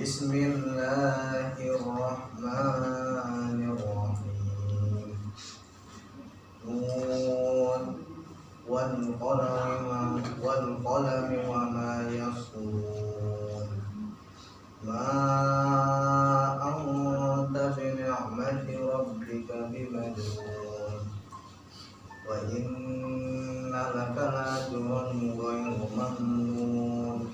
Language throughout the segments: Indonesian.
Bismillahirrahmanirrahim. Nun wal qalami wa ma yasturun. Ma anta bi ni'mati rabbika bimajnun. Wa inna laka la'ajran ghayra mamnun.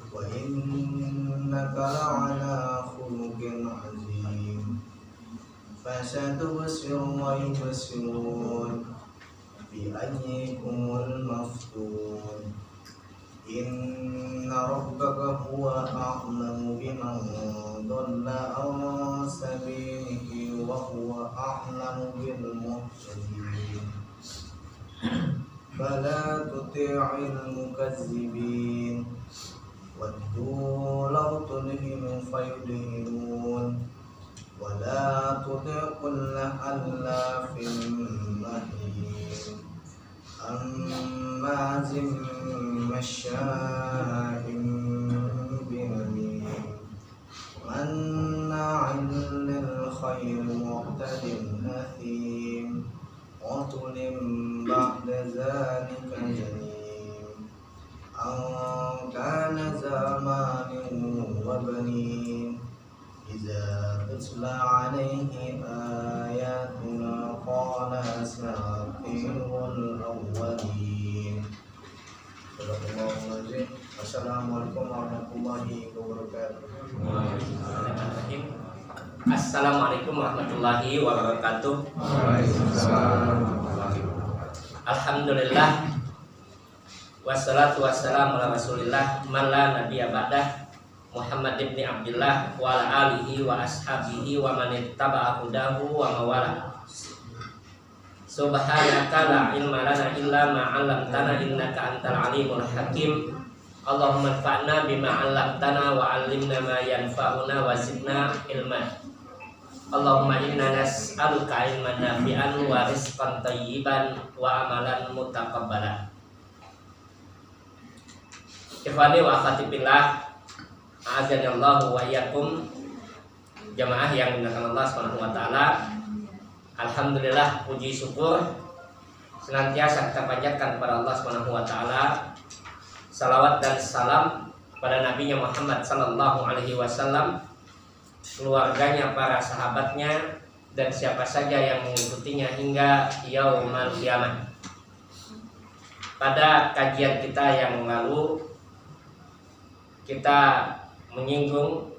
Wa innaka la'ala khuluqin 'azim. Fasatubsiru wa yubsirun bi ayyikumul maftun. Inna rabbaka huwa a'lamu biman dhalla an sabilihi wa huwa a'lamu bil muhtadin. Fala tuti'il mukazzibin. Waddu law tudhinu fayudhinun. Wala tuti' kulla halafin mahin. Ammazin masya'in binamin. Manna'in lil khairi mu'tadin athim. Utulin ba'da zalika zanim. An kana zamanin wa banin. Iza tutla alaihi ayatuna qala asatirul awwalin. Assalamualaikum warahmatullahi wabarakatuh. Assalamualaikum warahmatullahi wabarakatuh. Alhamdulillah. Wassalatu wassalamu ala rasulillah man la nabiyya ba'dah, Muhammad ibn Abdullah wa ala alihi wa ashabihi wa man ittaba'a hudahu wa mawala. Subhanaka la ilma lana illa ma 'allamtana innaka antal alimul hakim. Allahumma anfa'na bima 'allamtana wa 'allimna ma yanfa'una wa zidna ilma. Allahumma inna nas'aluka ilman nafi'an wa rizqan thayyiban wa amalan mutaqabbalan. Ikhwani wa akhwati fillah, a'adzanallahu wa iyyakum, jamaah yang dimuliakan Allah Subhanahu wa taala. Alhamdulillah, puji syukur senantiasa kita panjatkan kepada Allah Subhanahu wa taala. Salawat dan salam pada nabinya Muhammad sallallahu alaihi wasallam, keluarganya, para sahabatnya, dan siapa saja yang mengikutinya hingga yaumul qiyamah. Pada kajian kita yang lalu, kita menyinggung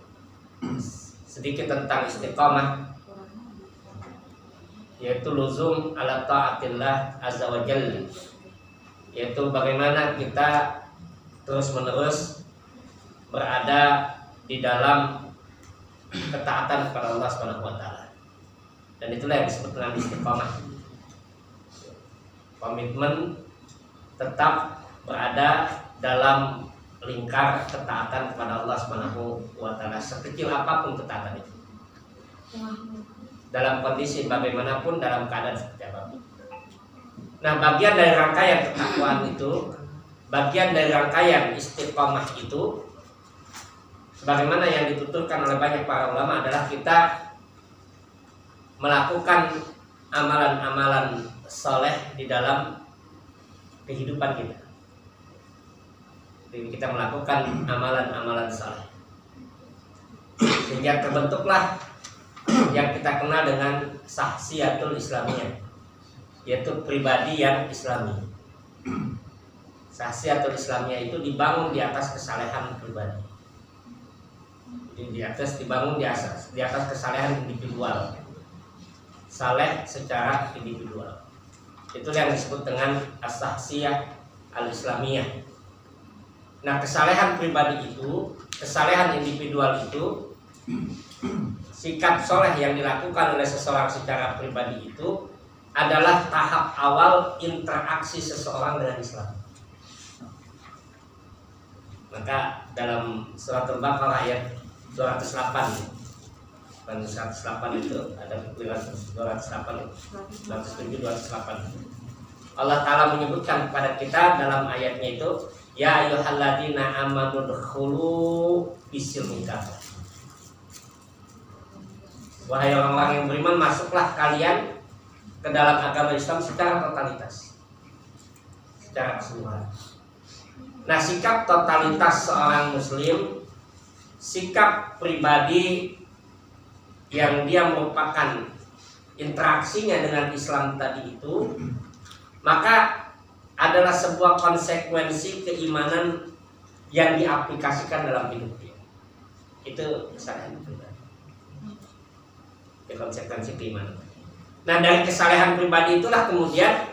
sedikit tentang istiqamah, yaitu luzum ala ta'atillah azza wa jalla, yaitu bagaimana kita terus menerus berada di dalam ketaatan kepada Allah Subhanahu wa taala. Dan itulah yang disebut dengan istiqamah. Komitmen tetap berada dalam lingkar ketaatan kepada Allah Subhanahu wa taala, sekecil apapun ketaatan itu, dalam kondisi bagaimanapun, dalam keadaan seperti apapun. Nah, bagian dari rangkaian ketakwaan itu, bagian dari rangkaian istiqomah itu, sebagaimana yang dituturkan oleh banyak para ulama, adalah kita melakukan amalan-amalan soleh di dalam kehidupan kita. Jadi kita melakukan amalan-amalan saleh sehingga terbentuklah yang kita kenal dengan sahsiyatul islamiyah, yaitu pribadi yang islami. Sahsiyatul islamiyah itu dibangun di atas kesalehan pribadi. Jadi dibangun di atas kesalehan individual, saleh secara individual. Itu yang disebut dengan as-sahsiyah al-islamiyah. Nah, kesalehan pribadi itu, kesalehan individual itu, sikap soleh yang dilakukan oleh seseorang secara pribadi itu adalah tahap awal interaksi seseorang dengan Islam. Maka dalam surat Al-Baqarah ayat 208, dan 108 itu ada 208, 207, 208. Allah Ta'ala menyebutkan kepada kita dalam ayatnya itu, ya ayyuhalladzina amanu dkhulu bisilmi kafah. Wahai orang-orang yang beriman, masuklah kalian ke dalam agama Islam secara totalitas, secara keseluruhan. Nah, sikap totalitas seorang muslim, sikap pribadi yang dia merupakan interaksinya dengan Islam tadi itu, maka adalah sebuah konsekuensi keimanan yang diaplikasikan dalam hidupnya. Itu kesalahan pribadi, konsekuensi keimanan. Nah, dari kesalehan pribadi itulah kemudian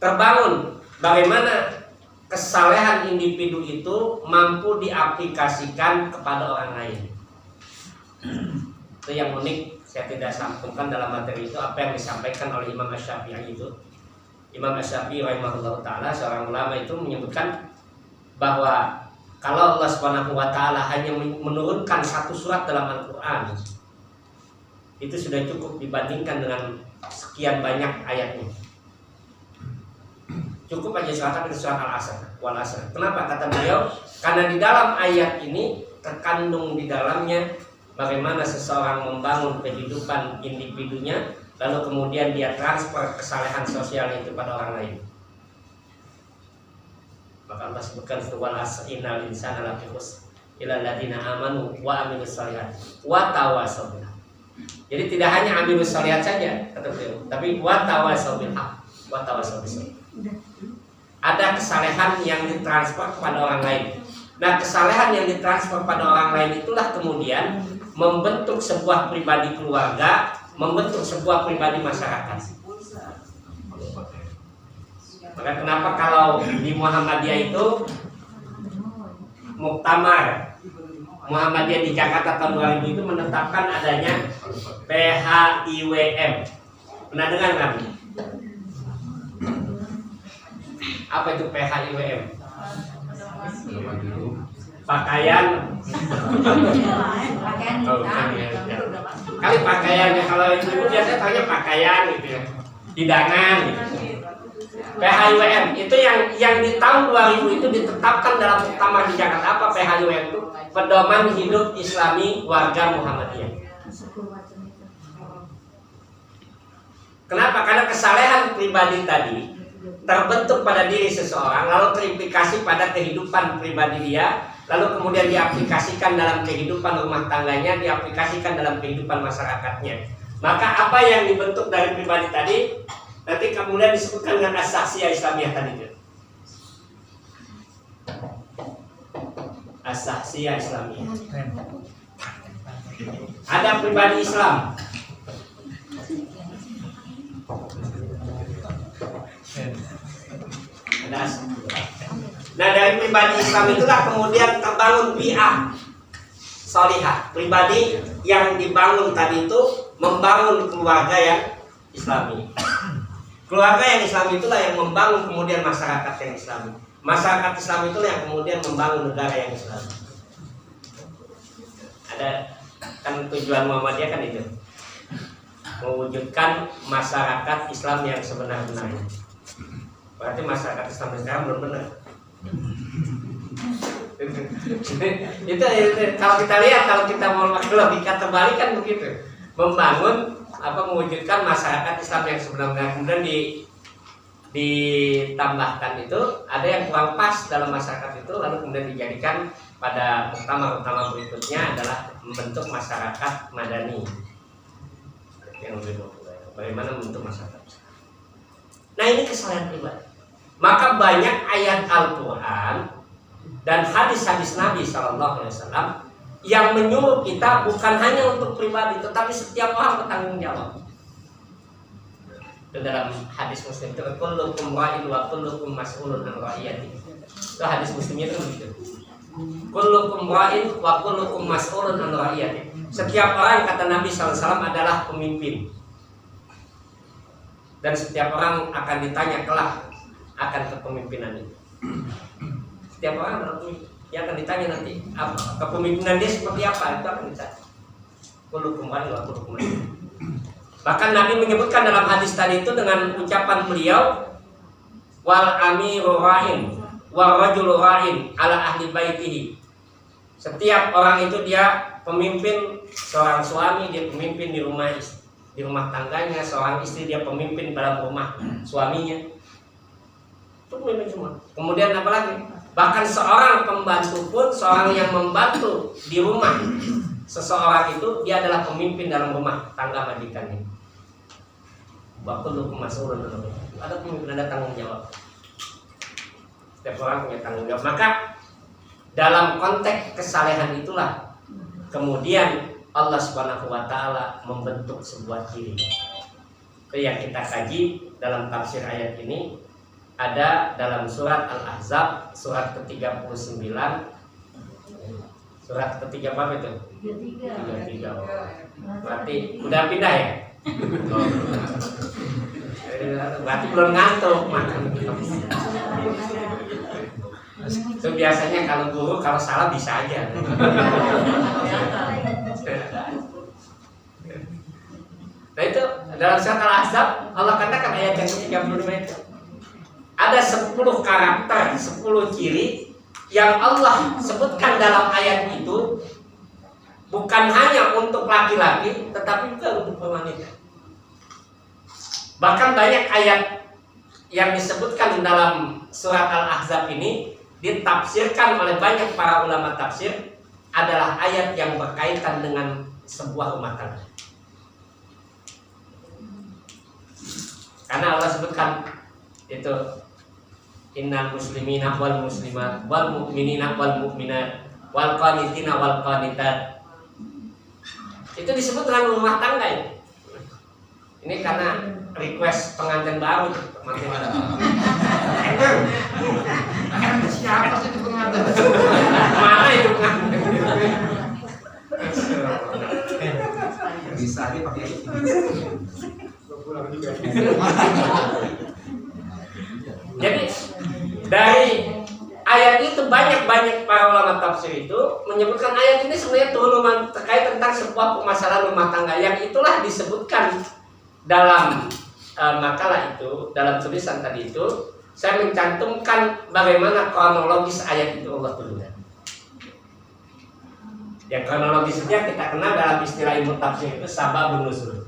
terbangun bagaimana kesalehan individu itu mampu diaplikasikan kepada orang lain. Itu yang unik, saya tidak sambungkan dalam materi itu apa yang disampaikan oleh Imam Asy-Syafi'i itu. Imam Asy-Syafi'i rahimahullah ta'ala, seorang ulama, itu menyebutkan bahwa kalau Allah Subhanahu wa ta'ala hanya menurunkan satu surat dalam Al-Quran, itu sudah cukup dibandingkan dengan sekian banyak ayatnya. Cukup aja surat Al-Asr, wal Asr. Kenapa? Kata beliau, karena di dalam ayat ini terkandung di dalamnya bagaimana seseorang membangun kehidupan individunya, lalu kemudian dia transfer kesalehan sosialnya itu pada orang lain. Maka Allah sebutkan wal asr innal insana lafi khusr illa alladziina aamanu wa amilus shalihat wa tawassaw bil haqq. Jadi tidak hanya amilus shalihat saja kata beliau, tapi wa tawassaw bil haqq, wa tawassaw bis sabr. Ada kesalehan yang ditransfer kepada orang lain. Nah, kesalehan yang ditransfer pada orang lain itulah kemudian membentuk sebuah pribadi keluarga, membentuk sebuah pribadi masyarakat. Maka kenapa kalau di Muhammadiyah itu Muktamar Muhammadiyah di Jakarta tahun 2000 itu menetapkan adanya PHIWM. Pernah dengar kan? Apa itu PHIWM? Pakaian. Kali pakaiannya, kalau itu biasanya tanya pakaian gitu ya, hidangan gitu. PHIWM itu yang di tahun 2000 itu ditetapkan dalam Muktamar di Jakarta. Apa PHIWM itu? Pedoman hidup Islami warga Muhammadiyah. Kenapa? Karena kesalehan pribadi tadi terbentuk pada diri seseorang, lalu teraplikasi pada kehidupan pribadi dia, lalu kemudian diaplikasikan dalam kehidupan rumah tangganya, diaplikasikan dalam kehidupan masyarakatnya. Maka apa yang dibentuk dari pribadi tadi nanti kemudian disebutkan dengan as-syakhsiyah Islamiyah tadi itu. As-syakhsiyah Islamiyah. Ada pribadi Islam. Nah, dari pribadi Islam itulah kemudian terbangun bi'ah sholihah. Pribadi yang dibangun tadi itu membangun keluarga yang Islami. Keluarga yang Islami itulah yang membangun kemudian masyarakat yang Islami. Masyarakat Islam itulah yang kemudian membangun negara yang Islami. Ada kan tujuan Muhammadiyah kan itu, mewujudkan masyarakat Islam yang sebenar-benarnya. Berarti masyarakat Islam sekarang belum benar. itu kalau kita lihat, kalau kita mau pakai logika terbalik kan begitu, membangun mewujudkan masyarakat Islam yang sebenarnya. Kemudian ditambahkan itu ada yang kurang pas dalam masyarakat itu, lalu kemudian dijadikan pada utama berikutnya adalah membentuk masyarakat madani yang lebih populer. Bagaimana membentuk masyarakat? Nah, ini kesalahan pribadi. Maka banyak ayat Al-Quran dan hadis-hadis Nabi SAW yang menyuruh kita bukan hanya untuk pribadi, tetapi setiap orang bertanggung jawab. Itu dalam hadis Muslim itu, kullukum ra'in wa kullukum mas'ulun an ra'iyati. Itu hadis Muslimnya itu begitu. Kullukum ra'in wa kullukum mas'ulun an ra'iyati. Setiap orang, kata Nabi SAW, adalah pemimpin. Dan setiap orang akan ditanya kelak akan kepemimpinan itu. Setiap orang adalah pemimpin. Yang akan ditanya nanti kepemimpinan dia seperti apa, itu akan ditanya. Kullukum ra'in wa kullukum mas'ulun. Bahkan Nabi menyebutkan dalam hadis tadi itu dengan ucapan beliau, wal amiru ra'in wal rajulu ra'in ala ahli baitihi. Setiap orang itu dia pemimpin, seorang suami dia pemimpin di rumah tangganya, seorang istri dia pemimpin dalam rumah suaminya. Itu pemimpin semua. Kemudian apa lagi? Bahkan seorang pembantu pun, seorang yang membantu di rumah seseorang itu, dia adalah pemimpin dalam rumah tangga majikannya. Waktu lu kemasulun, ada pemimpin, ada tanggung jawab. Setiap orang punya tanggung jawab. Maka dalam konteks kesalehan itulah kemudian Allah Subhanahu wa taala membentuk sebuah ciri. Itu yang kita kaji dalam tafsir ayat ini. Ada dalam surat Al-Ahzab surat ke-39. Surat ketiga apa itu? 33. Berarti udah pindah ya? Berarti belum ngantuk makan. Itu biasanya kalau guru kalau salah bisa aja. Nah itu dalam surat Al-Ahzab Allah katakan ayat yang ke-35 itu ada 10 karakter, 10 ciri yang Allah sebutkan dalam ayat itu bukan hanya untuk laki-laki tetapi juga untuk wanita. Bahkan banyak ayat yang disebutkan dalam surat Al-Ahzab ini ditafsirkan oleh banyak para ulama tafsir adalah ayat yang berkaitan dengan sebuah rumah tangga. Karena Allah sebutkan itu innal muslimina wal muslimat wal mu'minina wal mu'minat wal qanitina wal qanitat. Itu disebut dengan rumah tangga ya. Ini karena request pengantin baru siapa sih itu pengantin? Mana itu pengantin? Bisa aja pakai Jadi dari ayat itu banyak para ulama tafsir itu menyebutkan ayat ini sebenarnya turun terkait tentang sebuah permasalahan rumah tangga yang itulah disebutkan dalam makalah itu, dalam tulisan tadi itu saya mencantumkan bagaimana kronologis ayat itu Allah turunkan. Yang kronologisnya kita kenal dalam istilah ilmu tafsir itu sababun nuzul.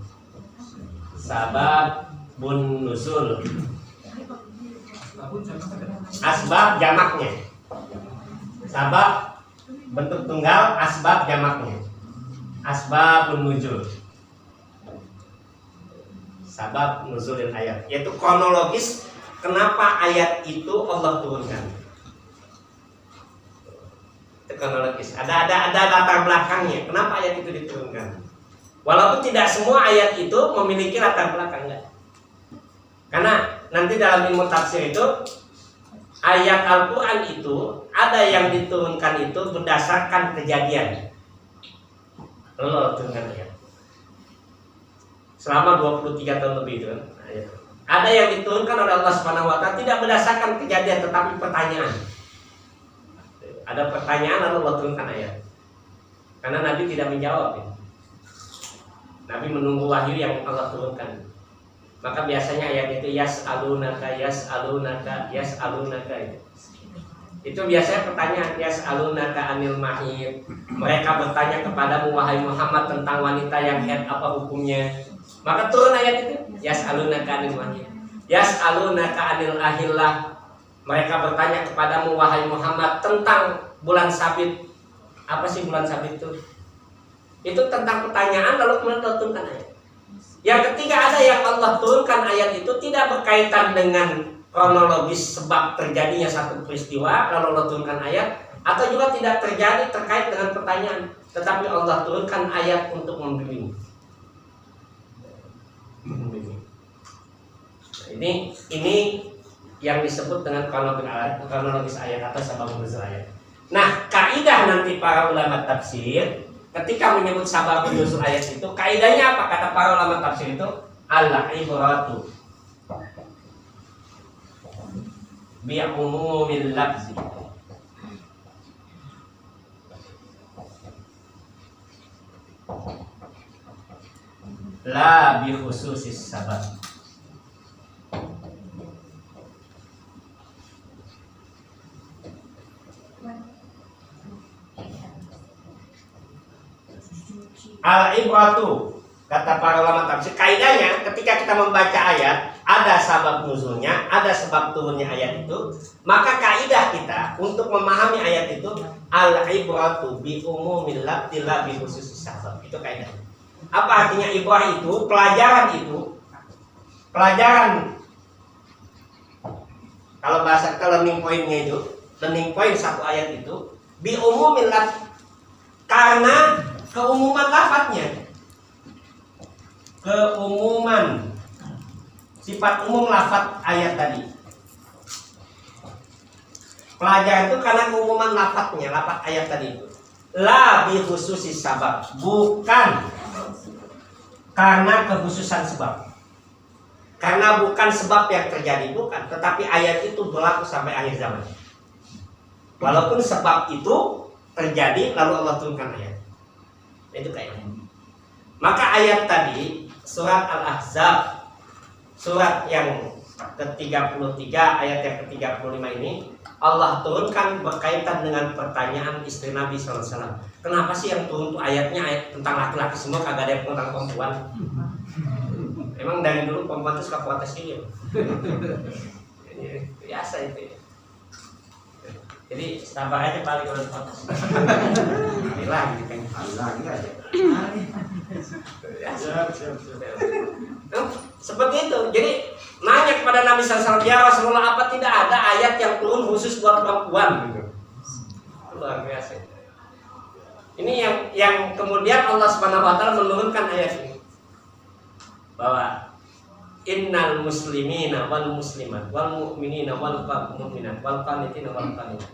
Sababun nuzul. Asbab jamaknya. Sabab bentuk tunggal, asbab jamaknya. Asbabun nuzul. Sabab nuzulil ayat, yaitu kronologis kenapa ayat itu Allah turunkan. Itu kronologis. Ada latar belakangnya. Kenapa ayat itu diturunkan? Walaupun tidak semua ayat itu memiliki latar belakang, enggak. Karena nanti dalam ilmu tafsir itu ayat Al-Quran itu ada yang diturunkan itu berdasarkan kejadian. Lalu Allah turunkan ayat. Selama 23 tahun lebih itu kan. Ada yang diturunkan oleh Allah Subhanahu wa taala tidak berdasarkan kejadian tetapi pertanyaan. Ada pertanyaan lalu Allah turunkan ayat. Karena Nabi tidak menjawab ya. Nabi menunggu wahyu yang Allah turunkan. Maka biasanya ayat itu yas'alunaka itu. Itu biasanya pertanyaan yas'alunaka anil mahid. Mereka bertanya kepadamu wahai Muhammad tentang wanita yang haid apa hukumnya. Maka turun ayat itu yas'alunaka anil mahid. Yas'alunaka anil ahillah. Mereka bertanya kepadamu wahai Muhammad tentang bulan sabit. Apa sih bulan sabit itu? Itu tentang pertanyaan lalu kemudian Allah turunkan ayat. Yang ketiga ada yang Allah turunkan ayat itu tidak berkaitan dengan kronologis sebab terjadinya satu peristiwa lalu Allah turunkan ayat, atau juga tidak terjadi terkait dengan pertanyaan, tetapi Allah turunkan ayat untuk membimbing. Ini yang disebut dengan kronologis ayat atau sabab nuzul ayat. Nah, kaidah nanti para ulama tafsir ketika menyebut sabab nuzul ayat itu, kaidahnya apa? Kata para ulama tafsir itu al-ibratu bi umumil lafzi la bi khususis sabab. Al-ibratu, kata para ulama tafsir, kaidahnya ketika kita membaca ayat ada sabab nuzulnya, ada sebab turunnya ayat itu, maka kaidah kita untuk memahami ayat itu al-ibratu bi umumil lafzi la bi khususis sabab. Itu kaidah. Apa artinya ibrah itu? Pelajaran itu. Pelajaran, kalau bahasa kita learning point-nya itu, learning point satu ayat itu bi umumil lafzi, karena keumuman lafadznya. Keumuman sifat umum lafadz ayat tadi. Pelajaran itu karena keumuman lafadznya, lafadz ayat tadi itu. La bi khususis sabab, bukan karena kekhususan sebab. Karena bukan sebab yang terjadi, bukan, tetapi ayat itu berlaku sampai akhir zaman. Walaupun sebab itu terjadi lalu Allah turunkan ayat. Itu kayaknya. Maka ayat tadi surat Al-Ahzab, surat yang ke-33 ayat yang ke-35 ini Allah turunkan berkaitan dengan pertanyaan istri Nabi SAW. Kenapa sih yang turun tuh ayatnya ayat tentang laki-laki semua, kagak ada yang tentang perempuan? Emang dari dulu perempuan itu suka protes gitu. Biasa itu. Jadi sabar aja paling kalau protes. Hilang gitu kan. Lagi aja. Seperti itu. Jadi nanya kepada Nabi SAW, ya Rasulullah, apa tidak ada ayat yang turun khusus buat perempuan? Luar biasa. Ini yang kemudian Allah Subhanahu Wa Taala menurunkan ayat ini, bahwa innal muslimina wal muslimat wal mu'minina wal mu'minat wal qanitina wal qanit,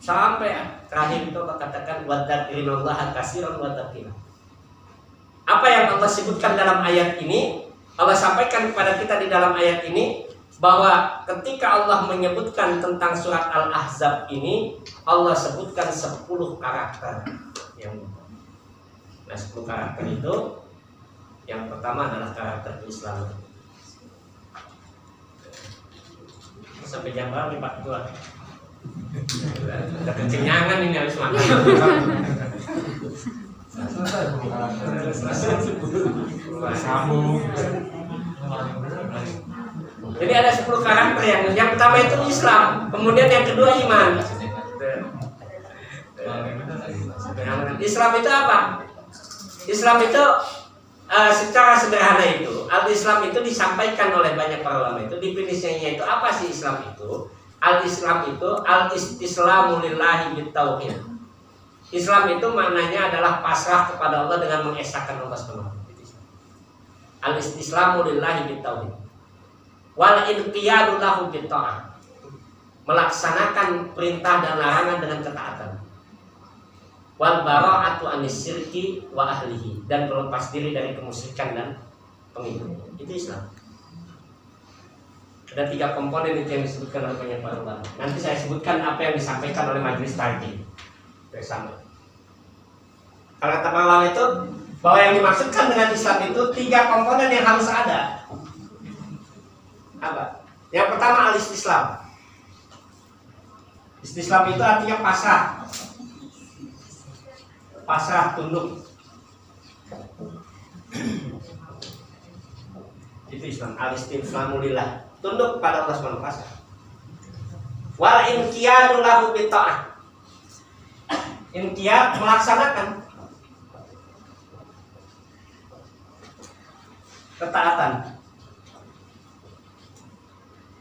sampai terakhir itu Allah katakan wadzakirinallaha katsiran wa dzakira. Apa yang Allah sebutkan dalam ayat ini, Allah sampaikan kepada kita di dalam ayat ini, bahwa ketika Allah menyebutkan tentang surat Al-Ahzab ini, Allah sebutkan 10 karakter yang, nah 10 karakter itu, yang pertama adalah karakter Islam. Sampai jam berapa nih Pak Ketua? Udah kekenyangan ini, harus makan. Sambung. Jadi ada 10 karakter yang pertama itu Islam, kemudian yang kedua iman. Islam itu apa? Islam itu secara sederhana itu, al-Islam itu disampaikan oleh banyak para ulama itu, definisinya itu apa sih Islam itu? Al-Islam itu al-istislamu lillahi bitauhid. Islam itu maknanya adalah pasrah kepada Allah dengan mengesahkan Allah SWT. Al-istislamu lillahi bitauhid. Wal inqiyadu lahu bitta'ah. Melaksanakan perintah dan larangan dengan ketaatan. Wal bara'atu anis syirki wa ahlihi, dan berlepas diri dari kemusyrikan dan pengikutnya. Itu Islam. Ada 3 komponen itu yang disebutkan oleh banyak para ulama. Nanti saya sebutkan apa yang disampaikan oleh majelis tarjih bersama. Kalau kata para ulama itu, bahwa yang dimaksudkan dengan Islam itu 3 komponen yang harus ada. Apa? Yang pertama al-istislam. Istislam itu artinya pasrah. Pasrah, tunduk. Itu Islam. Al-istislamu lillah, tunduk kepada Allah SWT. Wal inqiyadu lahu bitta'ah. Inqiyad, melaksanakan ketaatan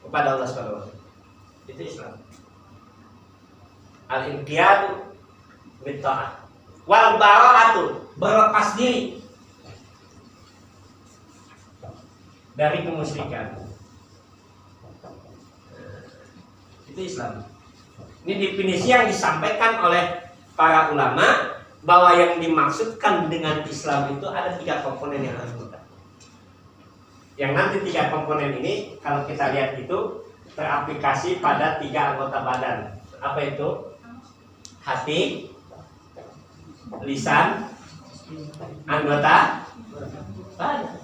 kepada Allah SWT. Itu Islam. Al-inqiyadu bitta'ah. Wal bara'atu, berlepas diri dari kemusyrikan. Itu Islam. Ini definisi yang disampaikan oleh para ulama, bahwa yang dimaksudkan dengan Islam itu ada 3 komponen yang harus kita. Yang nanti 3 komponen ini kalau kita lihat itu teraplikasi pada 3 anggota badan. Apa itu? Hati, lisan, anggota badan.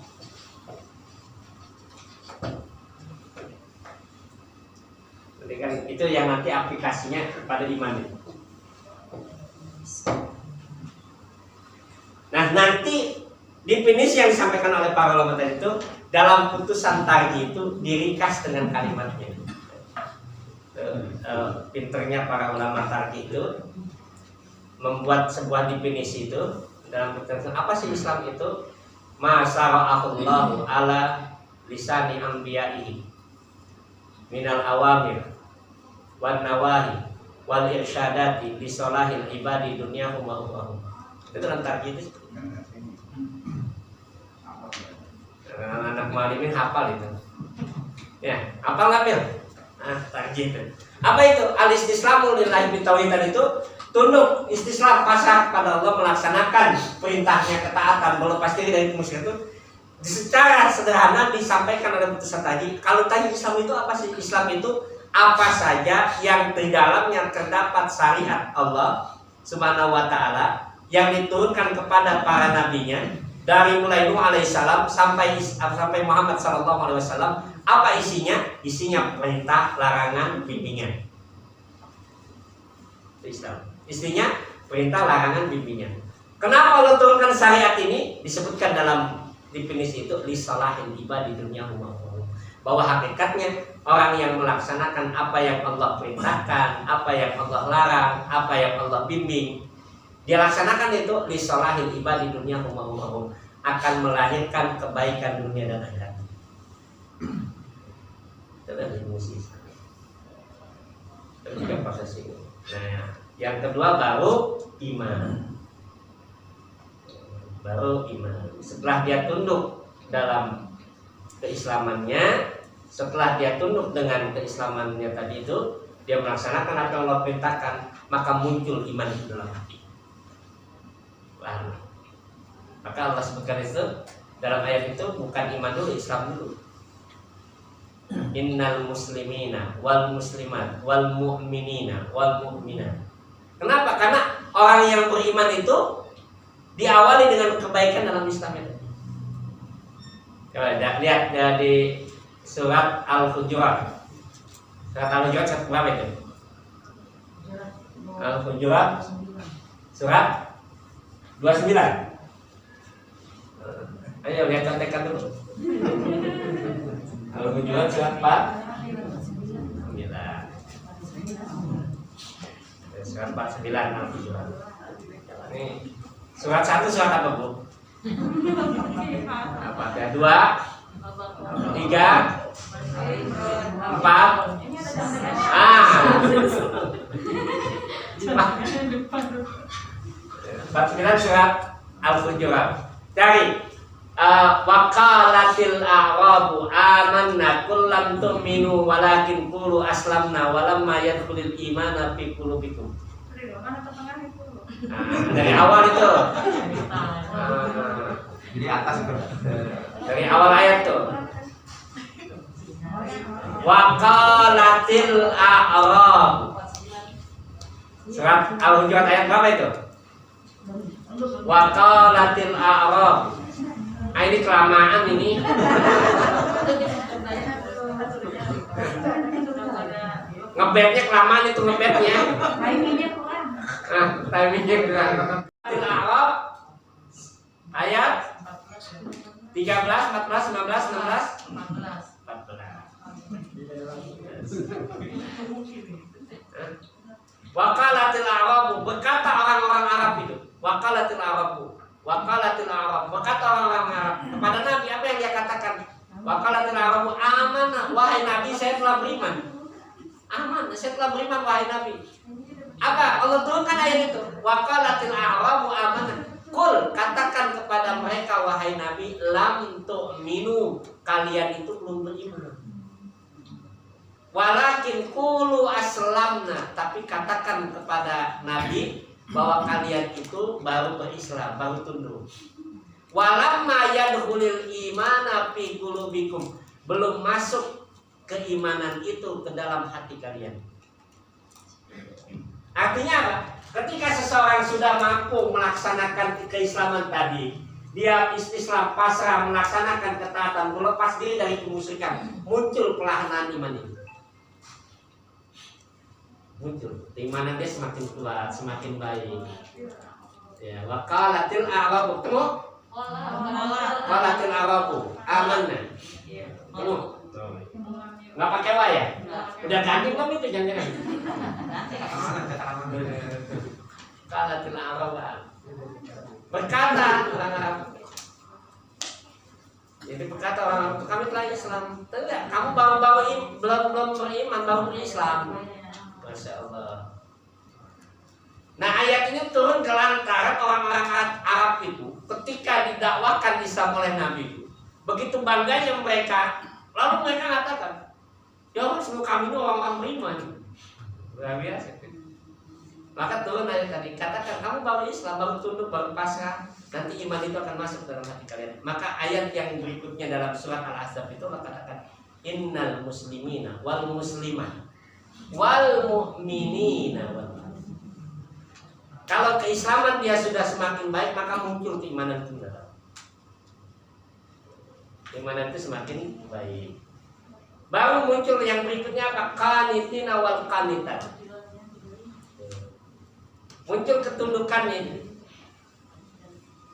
Jadi kan itu yang nanti aplikasinya kepada iman itu. Nah, nanti Definisi yang disampaikan oleh para ulama tadi itu dalam putusan tarji itu diringkas dengan kalimatnya. Pinternya para ulama tarji itu membuat sebuah definisi itu dalam putusan apa sih Islam itu? Ma syara'ahullahu ala lisani anbiya'ihi minal awamir wan nawahi wal irsyadati li solahil ibadi dunyahum wa ukhrahum. Itu dalam tarji itu. Anak mualimin hafal itu. Ya, hafal nggak Bil? Nah, tarji itu. Apa itu? Al-istislamu lillahi bitauhidan itu tunduk istislam pasrah pada Allah melaksanakan perintahnya ketaatan melepas diri dari kemusyrikan itu secara sederhana disampaikan oleh putusan tadi. Kalau tadi Islam itu apa sih? Islam itu apa saja yang di dalamnya terdapat syariat Allah Subhanahu wa taala yang diturunkan kepada para nabinya dari mulai Nuh alaihissalam sampai Muhammad sallallahu alaihi wasallam. Apa isinya? Isinya perintah, larangan, bimbingan. Islam. Isinya perintah, larangan, bimbingan. Kenapa Allah turunkan syariat ini? Disebutkan dalam definisi itu li salahil ibadi dunyahum wa ukhrahum. Bahwa hakikatnya orang yang melaksanakan apa yang Allah perintahkan, apa yang Allah larang, apa yang Allah bimbing, dia laksanakan itu li salahil ibadi dunyahum wa ukhrahum, akan melahirkan kebaikan dunia dan akhirat. Itu adalah definisi Islam. Itu juga proses ini. Nah, yang kedua baru iman. Baru iman. Setelah dia tunduk dalam keislamannya, setelah dia tunduk dengan keislamannya tadi itu, dia melaksanakan apa yang Allah perintahkan, maka muncul iman di dalam hati. Baru. Maka Allah sebutkan itu dalam ayat itu bukan iman dulu, Islam dulu. Innal muslimina wal muslimat wal mu'minina wal mu'minat. Kenapa? Karena orang yang beriman itu diawali dengan kebaikan dalam Islam itu. Coba lihat di surat Al-Hujurat. Surat Al-Hujurat surat berapa itu? Al-Hujurat surat 29. Ayo lihat contekan dulu. Al-Hujurat surat 4. Surat 49 Al-Hujurat. Ini surat 1 surat apa, Bu? Apa? Ada 2, 3, 4. Empat surat Al-Hujurat. Dari waqalatil a'rabu amanna qul lam tu'minu walakin qulu aslamna walamma yadkhulul imana fi qulubikum. Dari awal itu. Jadi atas itu. Dari awal ayat tuh. Waqalatil a'rab. Surat Al-Hujurat ayat berapa itu? Waqalatil a'rab. Ah, ini kelamaan ini. Ngebetnya kelamaan itu ngebetnya. Timingnya kurang. Al-A'raf ayat 13, 14, 15, 16, 14. Waqalatil a'rabu, berkata orang-orang Arab itu. Waqalatil a'rabu. Waqalatil a'rab, berkata orang-orang Arab kepada Nabi, apa yang dia katakan? Waqalatil a'rabu amanah, wahai Nabi saya telah beriman. Aman, saya telah beriman wahai Nabi. Apa? Allah turunkan ayat itu. Waqalatil a'rabu amanah. Qul, katakan kepada mereka wahai Nabi, lam tu'minu, kalian itu belum beriman. Walakin qulu aslamna, tapi katakan kepada Nabi bahwa kalian itu baru berislam, baru tunduk. Walamma yadkhulul imana fi qulubikum, belum masuk keimanan itu ke dalam hati kalian. Artinya apa? Ketika seseorang sudah mampu melaksanakan keislaman tadi, dia istislam, pasrah, melaksanakan ketaatan, melepas diri dari kemusyrikan, muncul pelahanan iman itu. Muncul keimanan dia semakin kuat, semakin baik. Ya, waqalatil a'rabu, Qalatil arabu amanna. Nggak pakai wa ya? Udah ganti belum itu jangan-jangan? Qalatil arabu. Berkata orang Arab. Jadi berkata orang Arab, kami telah Islam. Tidak, kamu baru-baru belum beriman, baru berislam. Masya Allah. Nah ayat ini turun ke lantaran orang-orang Arab itu ketika didakwakan Islam oleh Nabi itu begitu bangganya mereka, lalu mereka mengatakan, ya Allah semua kami ini orang-orang beriman. Luar biasa. Maka turun ayat tadi, katakan kamu baru Islam, baru tunduk, baru pasrah, nanti iman itu akan masuk dalam hati kalian. Maka ayat yang berikutnya dalam surat Al-Ahzab itu Allah katakan, innal muslimina wal muslimat wal mu'minina wal. Kalau keislaman dia sudah semakin baik, maka muncul keimanan itu. Keimanan itu semakin baik. Baru muncul yang berikutnya apa? Qanitina wal qanitat. Muncul ketundukannya.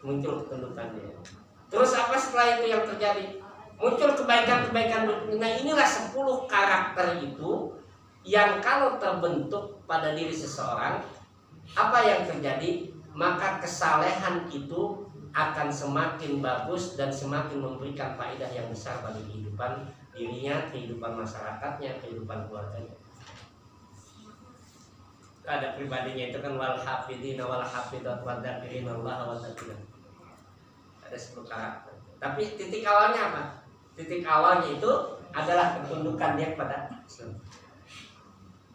Muncul ketundukannya. Terus apa setelah itu yang terjadi? Muncul kebaikan-kebaikan berikutnya. Nah, inilah 10 karakter itu yang kalau terbentuk pada diri seseorang, apa yang terjadi? Maka kesalehan itu akan semakin bagus dan semakin memberikan faedah yang besar bagi kehidupan dirinya, kehidupan masyarakatnya, kehidupan keluarganya. Ada pribadinya itu kan wal hafidina wal hafidat wal dzakirina Allah wa dzakirina. Ada 10 karakter. Tapi titik awalnya apa? Titik awalnya itu adalah ketundukan dia kepada Islam.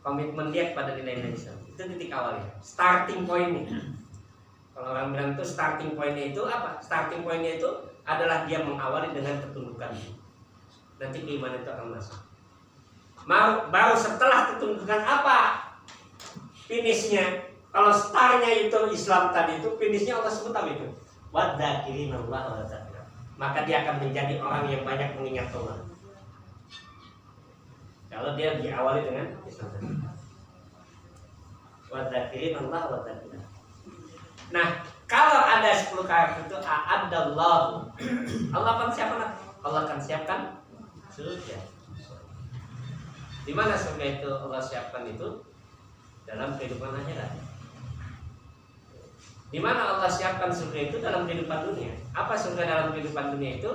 Komitmen dia kepada nilai-nilai Islam. Itu titik awalnya. Starting point-nya. Kalau orang bilang itu starting point-nya itu apa? Starting point-nya itu adalah dia mengawali dengan ketundukan. Nanti keimanan itu akan masuk. Baru setelah ketundukan apa? Finishnya. Kalau startnya itu Islam tadi itu, finishnya Allah sebut apa itu? Wadzakirina Allah wa dzakira. Maka dia akan menjadi orang yang banyak mengingat Allah. Kalau dia diawali dengan Islam tadi. Wadzakirina Allah wa dzakira. Nah, kalau ada 10 karakter itu a'adallahu. Allah akan siapkan. Allah akan siapkan surga. Di mana surga itu Allah siapkan itu? Dalam kehidupan akhirat. Di mana Allah siapkan surga itu dalam kehidupan dunia. Apa surga dalam kehidupan dunia itu?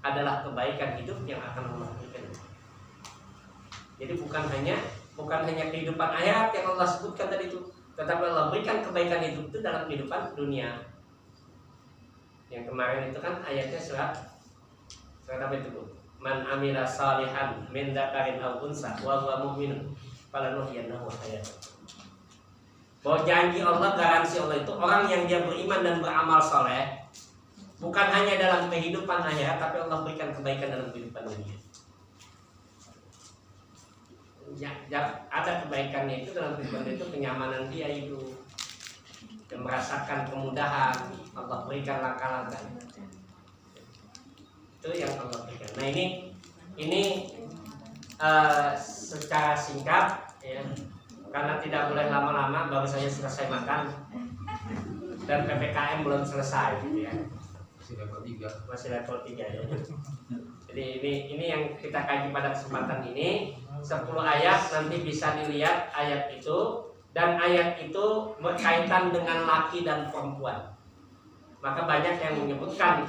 Adalah kebaikan hidup yang akan Allah berikan. Jadi bukan hanya kehidupan akhirat yang Allah sebutkan tadi itu, tetapi Allah berikan kebaikan hidup itu dalam kehidupan dunia. Yang kemarin itu kan ayatnya surat apa itu? Man amila salihan min dzakarin aw unsa wa huwa mu'minun falanuhyiyannahu hayatan. Bahwa janji Allah, garansi Allah itu orang yang dia beriman dan beramal soleh, bukan hanya dalam kehidupan akhirat, tapi Allah berikan kebaikan dalam kehidupan dunia. Ya, ada kebaikannya itu dalam kehidupan itu, kenyamanan dia itu, dan merasakan kemudahan Allah berikan langkah-langkah. Itu yang Allah berikan. Nah ini secara singkat ya. Karena tidak boleh lama-lama, baru saja selesai makan dan PPKM belum selesai gitu ya. Masih level 3 ya. Jadi ini yang kita kaji pada kesempatan ini. 10 ayat nanti bisa dilihat ayat itu, dan ayat itu berkaitan dengan laki dan perempuan. Maka banyak yang menyebutkan,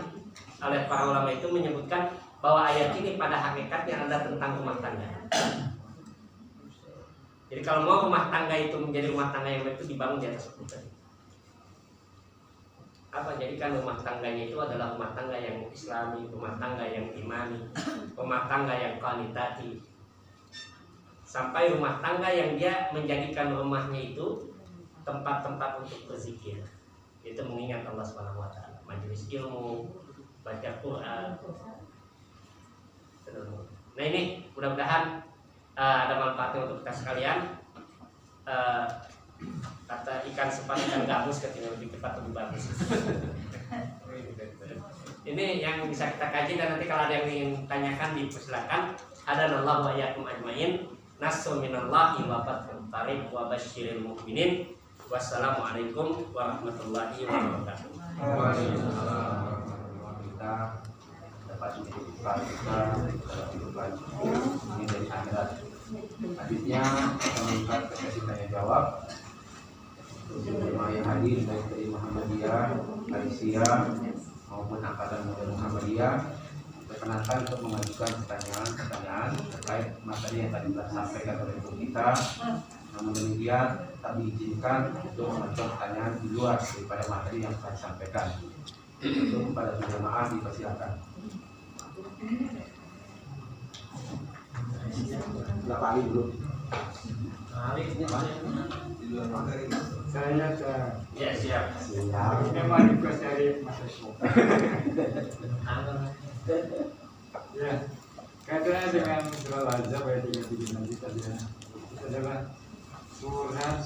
oleh para ulama itu menyebutkan bahwa ayat ini pada hakikatnya adalah tentang rumah tangga. Jadi kalau mau rumah tangga itu menjadi rumah tangga yang itu dibangun di atas hukum tadi. Apa? Jadikan rumah tangganya itu adalah rumah tangga yang Islami, rumah tangga yang imani, rumah tangga yang kualitatif. Sampai rumah tangga yang dia menjadikan rumahnya itu tempat-tempat untuk berzikir. Itu mengingat Allah Subhanahu wa taala, majelis ilmu, baca Quran. Nah ini mudah-mudahan ada manfaatnya untuk kita sekalian. Kata ikan sepat ikan gabus ketika lebih cepat lebih bagus. Ini yang bisa kita kaji, dan nanti kalau ada yang ingin tanyakan dipersilakan. Hadanallahu wa iyyakum ajmain. Nasrun minallahi wa fathun qarib wa basyiril mu'minin. Wassalamualaikum warahmatullahi wabarakatuh. Waalaikumsalam. kita dapat menjadi bekal kita dalam kehidupan ini dari akhirat. Selanjutnya kita melihat sesi tanya jawab untuk jemaah yang hadir baik dari Muhammadiyah, Malaysia maupun Angkatan Muda Muhammadiyah. Perkenankan untuk mengajukan pertanyaan terkait materi yang tadi telah disampaikan oleh guru kita. Namun demikian tak diizinkan untuk mengajukan pertanyaan di luar daripada materi yang telah disampaikan. Untuk pada jemaah dipersilakan. Berapa kali dulu? Saya Ya siap. memang request dari Mas Eko. Ya, kaitannya dengan surah Al-Ahzab ayat 33 nanti tadi ya. Itu adalah surat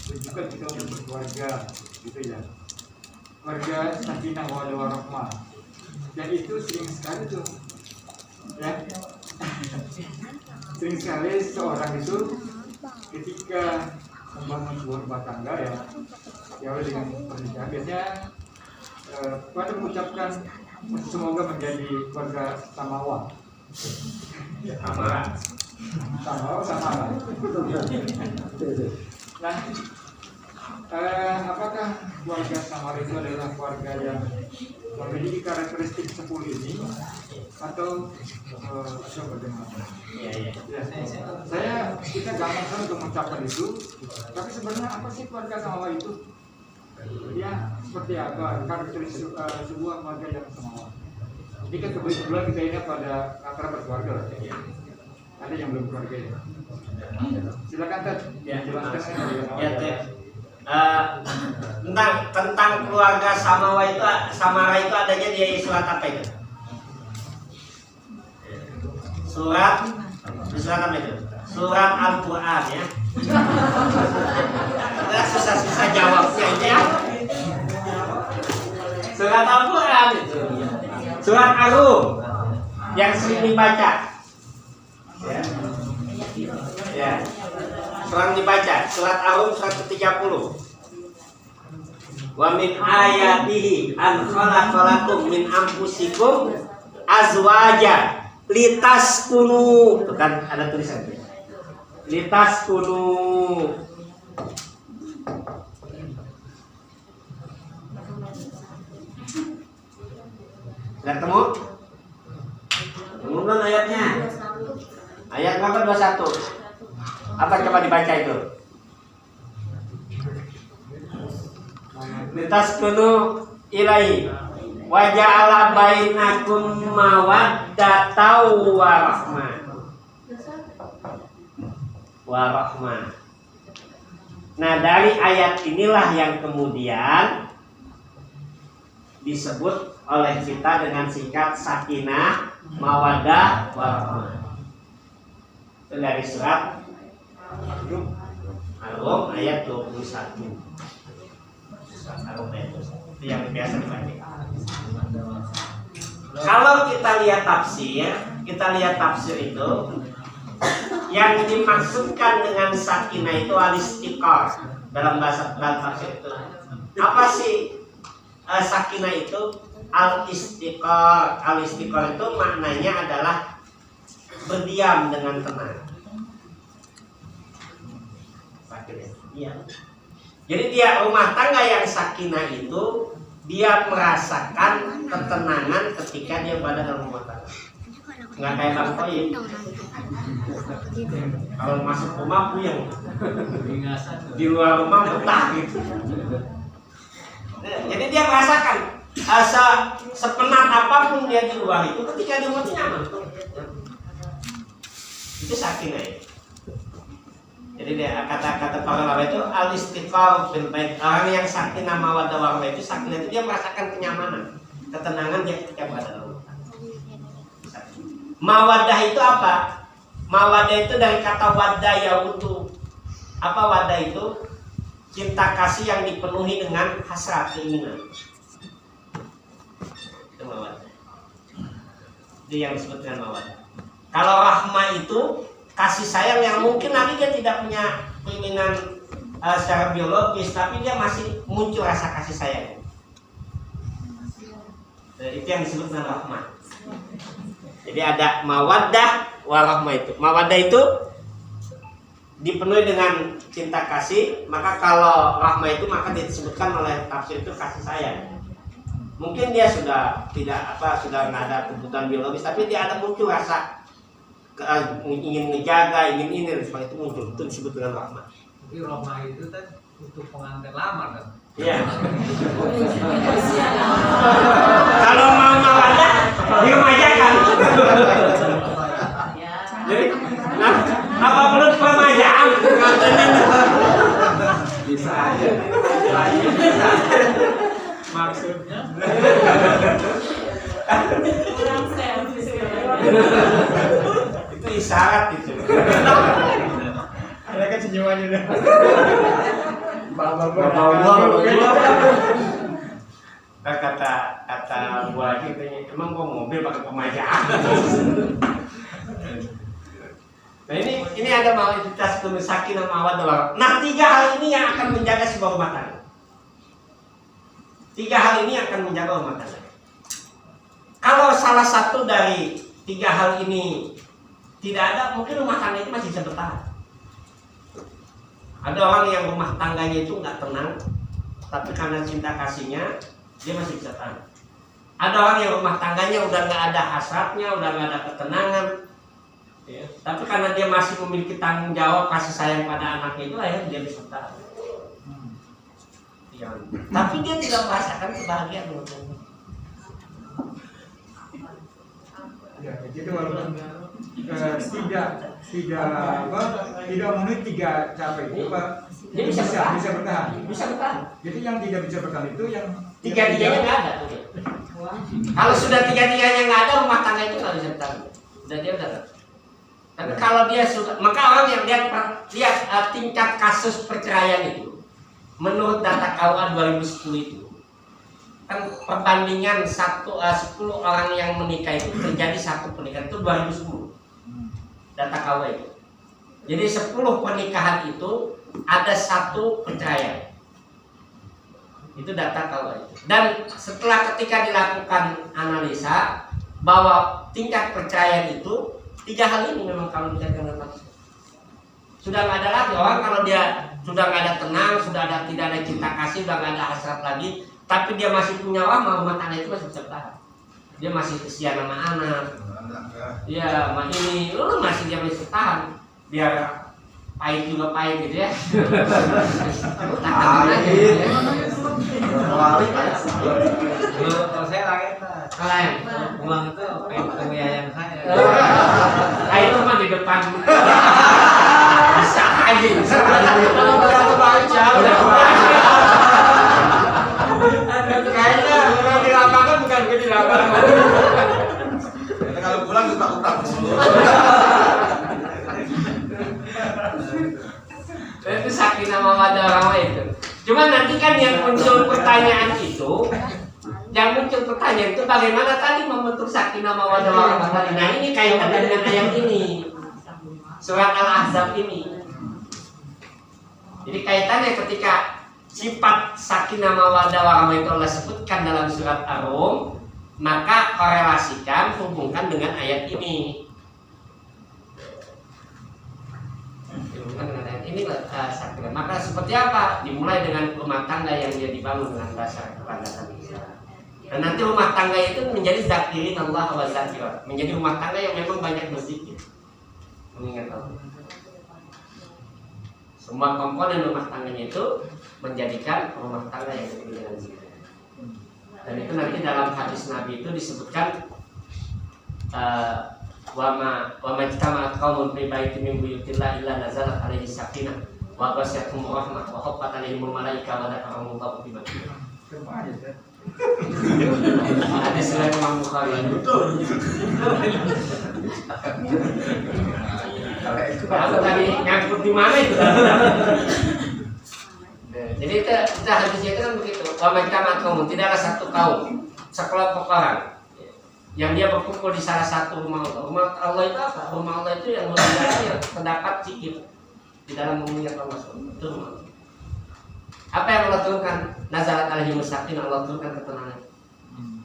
tunjukkan kita untuk berkeluarga, gitu ya. Keluarga sakinah warahmah. Dan itu sering sekali tuh, ya. Sering sekali seorang itu ketika membangun sebuah rumah tangga ya dengan pernikahan biasanya pada mengucapkan semoga menjadi keluarga samawa. Samawa. Nah, apakah keluarga samawa itu adalah keluarga yang memiliki karakteristik 10 ini atau bagaimana? Ya, kita gampang sekali untuk mengucapkan itu, tapi sebenarnya apa sih keluarga samawa itu? Ya, seperti apa karakteristik sebuah keluarga yang samawa? Jadi kan kebetulan kita ini pada antara berkeluarga, ada yang belum keluarga ya. Silakan Ted, jelaskan Ya, Ted. Tentang keluarga samara itu adanya di surat apa itu? Surat apa itu? Surat Al-Quran ya. Susah jawabnya ya. Surat Al-Quran itu. Surat Ar-Rum yang sering dibaca. Ya. Sering dibaca. Surat Ar-Rum surat ke-30. Wa min ayatihi an khalaqalakum min anfusikum azwaja litaskunu. Itu kan ada tulisannya. Litaskunu. Sudah ketemu? Kemudian ayatnya. Ayat berapa? 21. Apa coba dibaca itu? Litaskunu ilaihi wa ja'ala bainakum mawaddatan wa rahmah. Nah, dari ayat inilah yang kemudian disebut oleh kita dengan singkat sakinah, mawaddah, warahmah. Itu dari surat Al-Rum ayat 21. Surat Al-Rum ayat 21. Itu yang biasa dibaca. Kalau kita lihat tafsir itu yang dimaksudkan dengan sakinah itu al-istiqar dalam bahasa tafsir itu. Apa sih sakinah itu? Al-istiqar itu maknanya adalah berdiam dengan tenang. Sakinah. Iya. Jadi dia rumah tangga yang sakinah itu dia merasakan ketenangan ketika dia berada dalam rumah tangga. Nggak kayak Bang Koyim. Kalau masuk rumah puyeng, di luar rumah betah gitu. Jadi dia merasakan sepenat apapun dia di luar itu, ketika di rumah nyaman. Itu sakinah ya. Jadi dia kata-kata para ulama itu al-istiqar bil bait. Orang yang sakinah mawaddah warahmah itu sakinah itu dia merasakan kenyamanan, ketenangan dia ketika berada dalam rumah. Mawaddah itu apa? Mawaddah itu dari kata waddah yaudu. Apa waddah itu? Cinta kasih yang dipenuhi dengan hasrat keinginan. Itu mawaddah. Itu yang disebut dengan mawaddah. Kalau rahmah itu kasih sayang yang mungkin nanti dia tidak punya keinginan secara biologis, tapi dia masih muncul rasa kasih sayang. Dan itu yang disebut dengan rahmah. Jadi ada mawaddah warahmah itu. Mawaddah itu dipenuhi dengan cinta kasih, maka kalau rahmah itu maka disebutkan oleh tafsir itu kasih sayang. Mungkin dia sudah sudah nggak ada kebutuhan biologis, tapi dia ada muncul rasa ingin ngejaga, ingin ini, dan sebagainya itu muncul, itu disebut dengan rahmah. Tapi rahmah itu kan untuk pengantin lamar kan? Iya. Kalau mau mawaddah diremajakan. Jadi, apa perlu permajaan? Bisa aja. Maksudnya kurang servis. Itu isyarat itu. ada kan senyumannya deh. Kata Bu Haji katanya, emang gua mobil pakai pemajaan. Nah ini ada mawaditas sakinah mawaddah. Nah 3 hal ini yang akan menjaga sebuah rumah tangga. 3 hal ini akan menjaga rumah tangga. Kalau salah satu dari 3 hal ini tidak ada, mungkin rumah tangga itu masih bisa bertahan. Ada orang yang rumah tangganya itu nggak tenang, tapi karena cinta kasihnya dia masih bisa tahan. Ada orang yang rumah tangganya udah nggak ada hasratnya, udah nggak ada ketenangan, ya. Tapi karena dia masih memiliki tanggung jawab kasih sayang pada anaknya itu, akhirnya dia bisa tahan. Ya. Tapi dia tidak merasakan kebahagiaan. Ya, jadi walaupun tidak memenuhi 3 capai itu, Pak, Dia bisa bertahan. Bisa bertahan. Jadi yang tidak bisa bertahan itu yang 3-3-nya nggak ada. Kalau sudah 3-3-nya nggak ada, rumah tangga itu nggak bisa bertahan. Dia udah. Tapi kalau dia sudah, maka orang yang lihat tingkat kasus perceraian itu, menurut data KUA 2010 itu, kan perbandingan 10 orang yang menikah itu terjadi 1 pernikahan itu 2010. Data KUA itu. Jadi 10 pernikahan itu ada 1 perceraian. Itu data KUA itu. Dan setelah ketika dilakukan analisa bahwa tingkat perceraian itu 3 hal ini memang kalau dikaitkan dengan sudah nggak ada lagi orang, kalau dia sudah nggak ada tenang, tidak ada cinta kasih, sudah nggak ada hasrat lagi, tapi dia masih punya rumah tangga itu masih bisa bertahan. Dia masih kesian sama anak, ya sama ini, lu masih dia masih tahan, biar pahit juga pahit gitu ya. Tahan aja. Kalau saya lagi pulang itu pengen ketemu yayang saya. Itu mah di depan. Bisa aja. Kalau berapa baca udah kebaca. Kayaknya orang di lapangan bukan di lapangan. Kalau pulang utak-utak dulu. Itu sakinah mawaddah warahmah itu. Cuma nanti kan yang muncul pertanyaan itu, bagaimana tadi membentuk sakinah mawaddah warahmah tadi. Nah ini kaitannya dengan ayat ini, surat Al-Ahzab ini. Jadi kaitannya ketika sifat sakinah mawaddah warahmah itu Allah sebutkan dalam surat Ar-Rum, maka korelasikan, hubungkan dengan ayat ini. Ini sakinah. Maka seperti apa? Dimulai dengan rumah tangga yang dia dibangun dengan dasar kelandasan Islam. Dan nanti rumah tangga itu menjadi zakirin Allah wa zakirat, menjadi rumah tangga yang memang banyak berzikir, mengingat Allah. Semua komponen rumah tangganya itu menjadikan rumah tangga yang penuh dengan zikir. Dan itu nanti dalam hadis Nabi itu disebutkan wa majtama'at qaumun fi baitin min buyutillah illa nazalat alaihi sakinah wa ghasyiyatuhum rahmah wa haffat alaihimul malaikah wa dzakarahumullahu fi man indah. Hadis riwayat Imam Bukhari. Betul. Kalau tadi nyangkut di mana itu? Jadi kita hadisnya itu kan begitu. Wa majtama'at qaumun, tidaklah satu kaum, sekelompok orang yang dia berkumpul di salah satu rumah Allah. Rumah Allah itu apa? Rumah Allah itu yang mulia, terdapat zikir di dalam mengingat Allah. Itu rumah Allah. Apa yang Allah turunkan? Nazarat alaihimus sakinah, Allah turunkan ketenangan.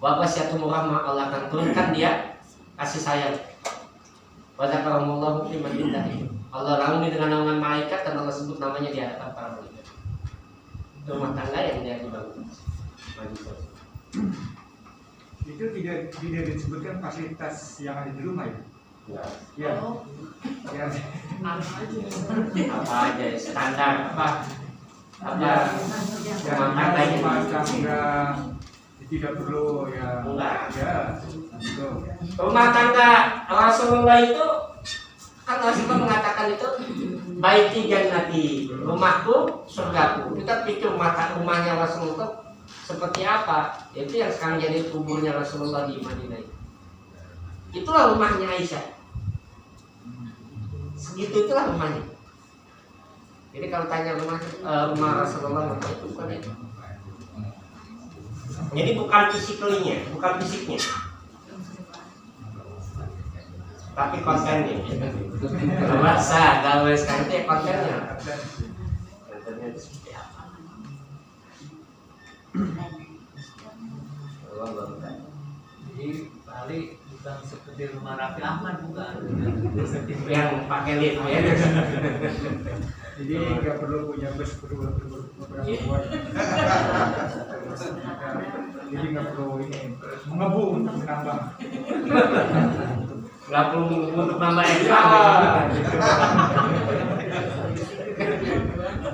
Wabasyatum rahmah, Allah akan turunkan dia kasih sayang. Wadzakaramullahu fi man indahi. Allah naungi dengan naungan malaikat dan Allah sebut namanya di hadapan para malaikat. Itu rumah tangga yang dia dibangun. Itu tidak disebutkan fasilitas yang ada di rumah ya? Ya. Ya. Apa aja standar apa rumah tangga tidak perlu ya. Enggak. Ya. Gitu. Rumah tangga Rasulullah itu kan Rasulullah mengatakan itu baiti jannati, rumahku surgaku. Kita pikir rumahnya Rasulullah seperti apa? Itu yang sekarang jadi kuburnya Rasulullah di Madinah. Itulah rumahnya Aisyah. Segitu itulah rumahnya. Jadi kalau tanya rumah Rasulullah itu bukan itu. Jadi bukan fisiknya, tapi kontennya. Kalau masa gawe sekarang itu ya kontennya. Kontennya itu seperti apa? Jadi Bali bukan seperti rumah Raffi Ahmad, bukan. Yang pakai lift ya. Jadi nggak perlu punya bus beberapa buat. Jadi nggak perlu ini mengebu untuk menambah. Nggak perlu untuk nambah ekstra.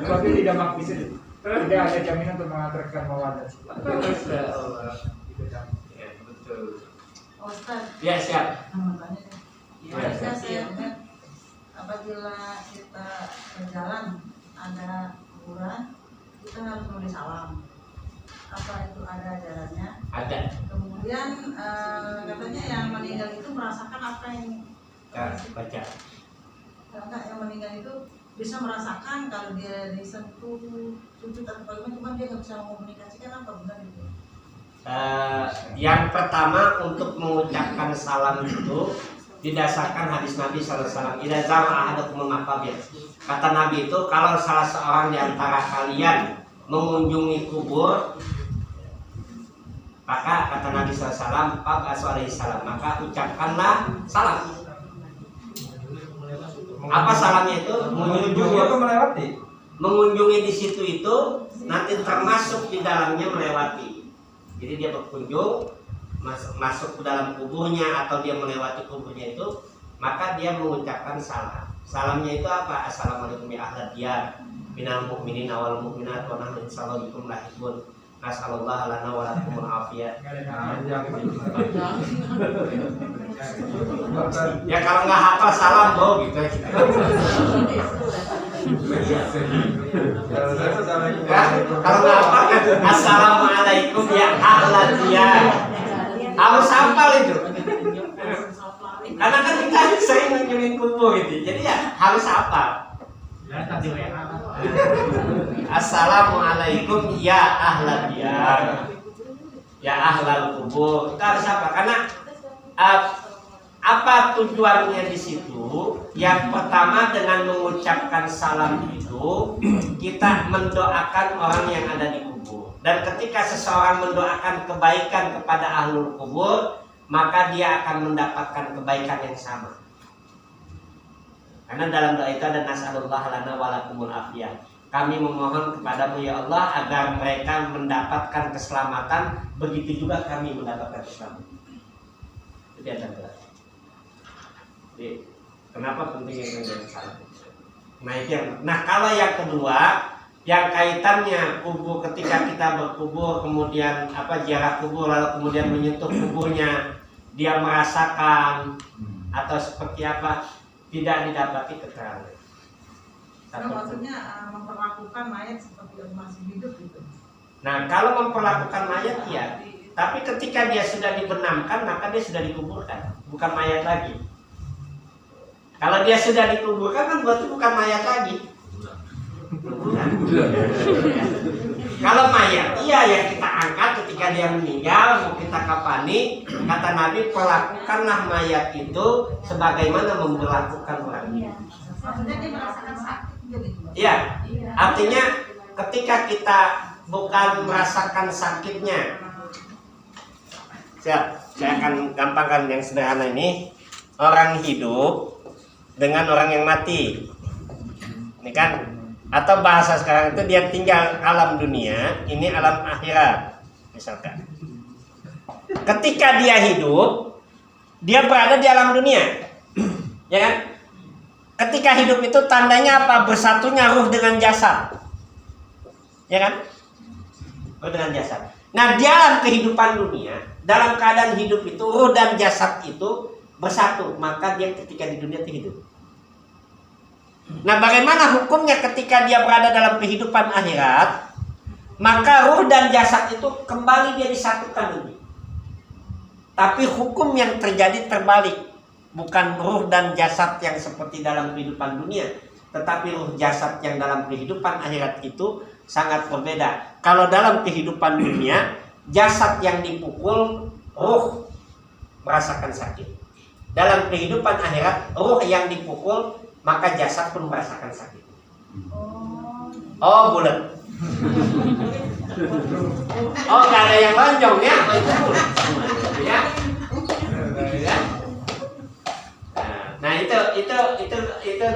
Tapi tidak maksud tidak ada jaminan untuk mengantarkan mawadah. Ya, betul. Ustaz, Ya siap. ya, saya ingat apabila kita berjalan ada kuburan, kita harus menulis salam. Apa itu ada jalannya? Ada. Kemudian katanya yang meninggal itu merasakan apa yang Kita baca. enggak, yang meninggal itu bisa merasakan kalau dia disentuh sujud atau bagaimana, cuma dia nggak bisa mengomunikasikan apa benar itu. Yang pertama untuk mengucapkan salam itu didasarkan hadis Nabi SAW. Idza zara ahadukum maqabir. Kata Nabi itu kalau salah seorang di antara kalian mengunjungi kubur, maka kata Nabi SAW, maka ucapkanlah salam. Apa salamnya itu? Mengunjungi di situ itu nanti termasuk di dalamnya melewati. Jadi dia berkunjung, masuk ke dalam kuburnya atau dia melewati kuburnya itu, maka dia mengucapkan salam. Salamnya itu apa? Assalamualaikum ya ahlad diyar minal mu'minin wal mu'minat wa nahnu insyaallah bikum lahiqun. Nasallallahu lana wa lakumul afiyah. Ya kalau nggak hafal salam boh gitu aja. Kalau nggak hafal kan assalamualaikum ya ahlad diyar. Harus hafal itu. Karena kan kita sering mengunjungi kubur gitu. Jadi ya harus hafal. Assalamualaikum ya ahlal diyar, ya ahlal kubur. Kita harus apa? Karena apa tujuannya di situ? Yang pertama dengan mengucapkan salam itu kita mendoakan orang yang ada di kubur. Dan ketika seseorang mendoakan kebaikan kepada ahlul kubur, maka dia akan mendapatkan kebaikan yang sama. Karena dalam doa itu ada nasallallahu lana wa lakumul afiyah. Kami memohon kepadamu ya Allah agar mereka mendapatkan keselamatan, begitu juga kami mendapatkan keselamatan. Itu ada doa. Jadi kenapa pentingnya menjaga salam? Nah kalau yang kedua, yang kaitannya kubur, ketika kita berkubur kemudian ziarah kubur lalu kemudian menyentuh kuburnya, dia merasakan atau seperti apa? Tidak didapati keterangan. Nah, maksudnya memperlakukan mayat seperti masih hidup gitu. Nah, kalau memperlakukan mayat ya, tapi ketika dia sudah dibenamkan maka dia sudah dikuburkan, bukan mayat lagi. Kalau dia sudah dikuburkan kan berarti bukan mayat lagi. Bukan. Kalau mayat, iya yang kita angkat ketika dia meninggal, mau kita kafani, kata Nabi perlakukanlah mayat itu sebagaimana memperlakukan orang. Maksudnya dia merasakan sakit gitu. Iya, artinya ketika kita bukan merasakan sakitnya, Saya akan gampangkan yang sederhana ini. Orang hidup dengan orang yang mati, ini kan? Atau bahasa sekarang itu dia tinggal alam dunia, ini alam akhirat, misalkan. Ketika dia hidup, dia berada di alam dunia, ya kan? Ketika hidup itu tandanya apa? Bersatunya ruh dengan jasad, ya kan? Ruh dengan jasad. Nah, dalam kehidupan dunia, dalam keadaan hidup itu ruh dan jasad itu bersatu, maka dia ketika di dunia itu hidup. Nah, bagaimana hukumnya ketika dia berada dalam kehidupan akhirat? Maka ruh dan jasad itu kembali dia disatukan lagi. Tapi hukum yang terjadi terbalik. Bukan ruh dan jasad yang seperti dalam kehidupan dunia, tetapi ruh jasad yang dalam kehidupan akhirat itu sangat berbeda. Kalau dalam kehidupan dunia, jasad yang dipukul, ruh merasakan sakit. Dalam kehidupan akhirat, ruh yang dipukul, maka jasad pun merasakan sakit. Oh, bulat. Oh, nggak ada yang lonjong ya? Ya. Nah, itu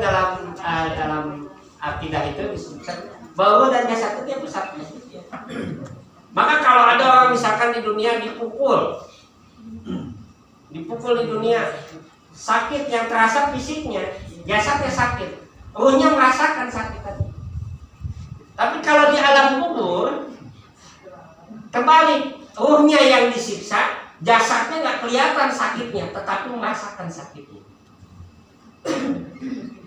dalam akidah itu disebutkan bahwa dan jasad itu dia bersatu. Maka kalau ada orang misalkan di dunia dipukul di dunia, sakit yang terasa fisiknya, jasadnya sakit, ruhnya merasakan sakit tadi. Tapi kalau di alam kubur terbalik, ruhnya yang disiksa, jasadnya nggak kelihatan sakitnya, tetapi merasakan sakitnya.